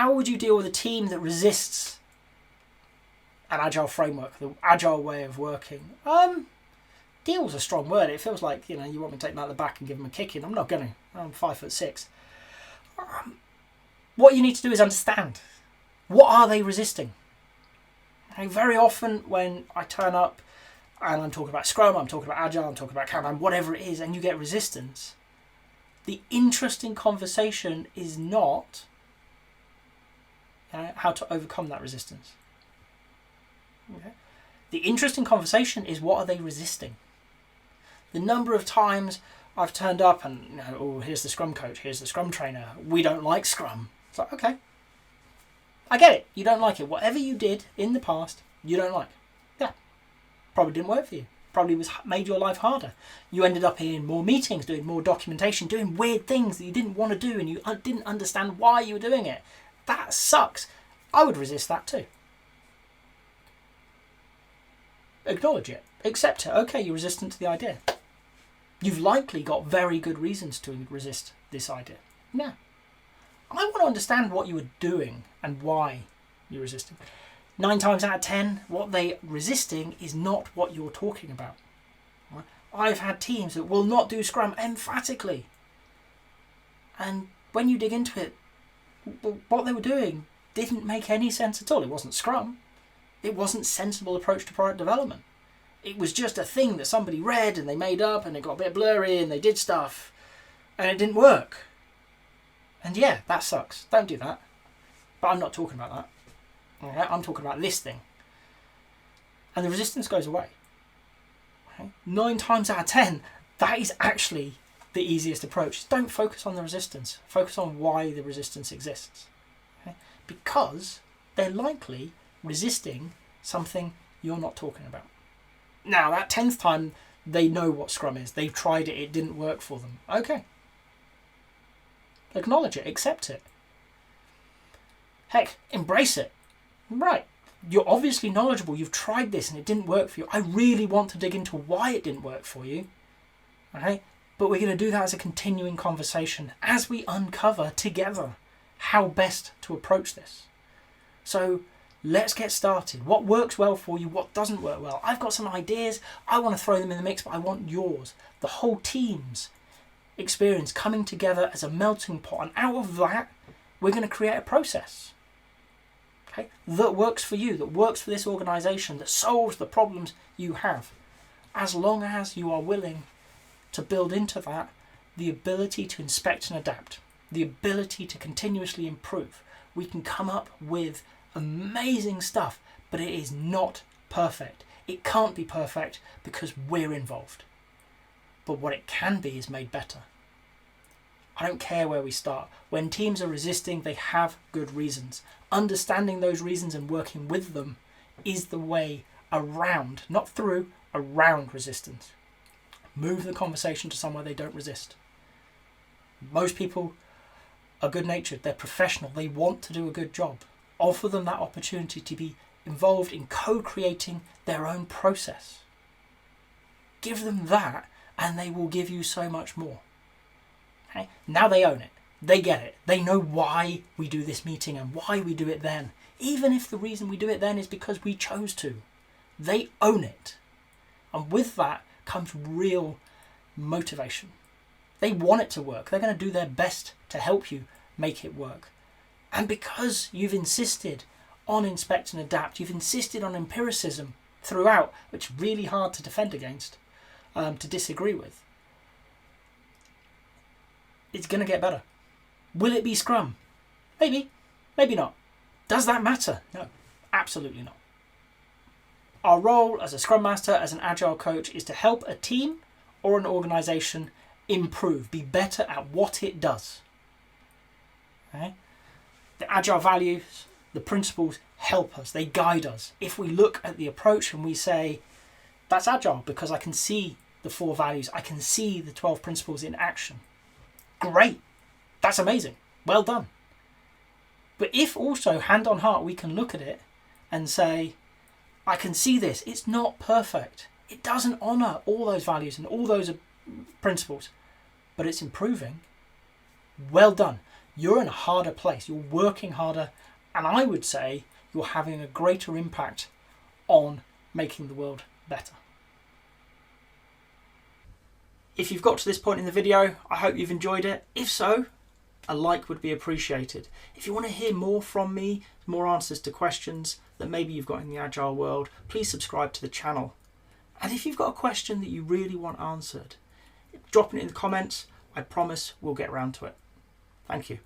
how would you deal with a team that resists an Agile framework, the Agile way of working? Deal's a strong word. It feels like, you want me to take them out the back and give them a kicking. I'm not going to. I'm 5'6". What you need to do is understand. What are they resisting? Very often when I turn up and I'm talking about Scrum, I'm talking about Agile, I'm talking about Kanban, whatever it is, and you get resistance, the interesting conversation is not how to overcome that resistance. Okay? The interesting conversation is, what are they resisting? The number of times I've turned up and, here's the Scrum coach, here's the Scrum trainer, we don't like Scrum. It's like, okay, I get it. You don't like it. Whatever you did in the past, you don't like. Yeah, probably didn't work for you. Probably made your life harder. You ended up in more meetings, doing more documentation, doing weird things that you didn't want to do, and you didn't understand why you were doing it. That sucks. I would resist that too. Acknowledge it. Accept it. Okay, you're resistant to the idea. You've likely got very good reasons to resist this idea. Yeah. I want to understand what you were doing and why you're resisting. 9 times out of 10, what they're resisting is not what you're talking about. Right? I've had teams that will not do Scrum emphatically. And when you dig into it, what they were doing didn't make any sense at all. It wasn't Scrum. It wasn't a sensible approach to product development. It was just a thing that somebody read and they made up, and it got a bit blurry and they did stuff and it didn't work. And yeah, that sucks. Don't do that. But I'm not talking about that. Okay? I'm talking about this thing. And the resistance goes away. Okay? 9 times out of 10, that is actually the easiest approach. Don't focus on the resistance. Focus on why the resistance exists. Okay? Because they're likely resisting something you're not talking about. Now, that 10th time, they know what Scrum is. They've tried it. It didn't work for them. Okay. Acknowledge it. Accept it. Heck, embrace it. Right. You're obviously knowledgeable. You've tried this and it didn't work for you. I really want to dig into why it didn't work for you. Okay? But we're going to do that as a continuing conversation as we uncover together how best to approach this. So let's get started. What works well for you? What doesn't work well? I've got some ideas. I want to throw them in the mix, but I want yours. The whole team's experience coming together as a melting pot, and out of that we're going to create a process, okay, that works for you, that works for this organization, that solves the problems you have, as long as you are willing to build into that the ability to inspect and adapt, the ability to continuously improve. We can come up with amazing stuff, but it is not perfect. It can't be perfect because we're involved. But what it can be is made better. I don't care where we start. When teams are resisting, they have good reasons. Understanding those reasons and working with them is the way around, not through, around resistance. Move the conversation to somewhere they don't resist. Most people are good-natured. They're professional. They want to do a good job. Offer them that opportunity to be involved in co-creating their own process. Give them that, and they will give you so much more. Okay? Now they own it. They get it. They know why we do this meeting and why we do it then. Even if the reason we do it then is because we chose to. They own it. And with that comes real motivation. They want it to work. They're going to do their best to help you make it work. And because you've insisted on inspect and adapt, you've insisted on empiricism throughout, which is really hard to defend against, to disagree with, it's going to get better. Will it be Scrum? Maybe, maybe not. Does that matter? No, absolutely not. Our role as a Scrum Master, as an Agile coach, is to help a team or an organisation improve, be better at what it does. Okay? The Agile values, the principles help us, they guide us. If we look at the approach and we say, that's Agile because I can see the 4 values, I can see the 12 principles in action. Great, that's amazing, well done. But if also, hand on heart, we can look at it and say, I can see this, it's not perfect. It doesn't honour all those values and all those principles, but it's improving. Well done. you're in a harder place, you're working harder, and I would say you're having a greater impact on making the world better. If you've got to this point in the video, I hope you've enjoyed it. If so, a like would be appreciated. If you want to hear more from me, more answers to questions that maybe you've got in the Agile world, please subscribe to the channel. And if you've got a question that you really want answered, drop it in the comments. I promise we'll get around to it. Thank you.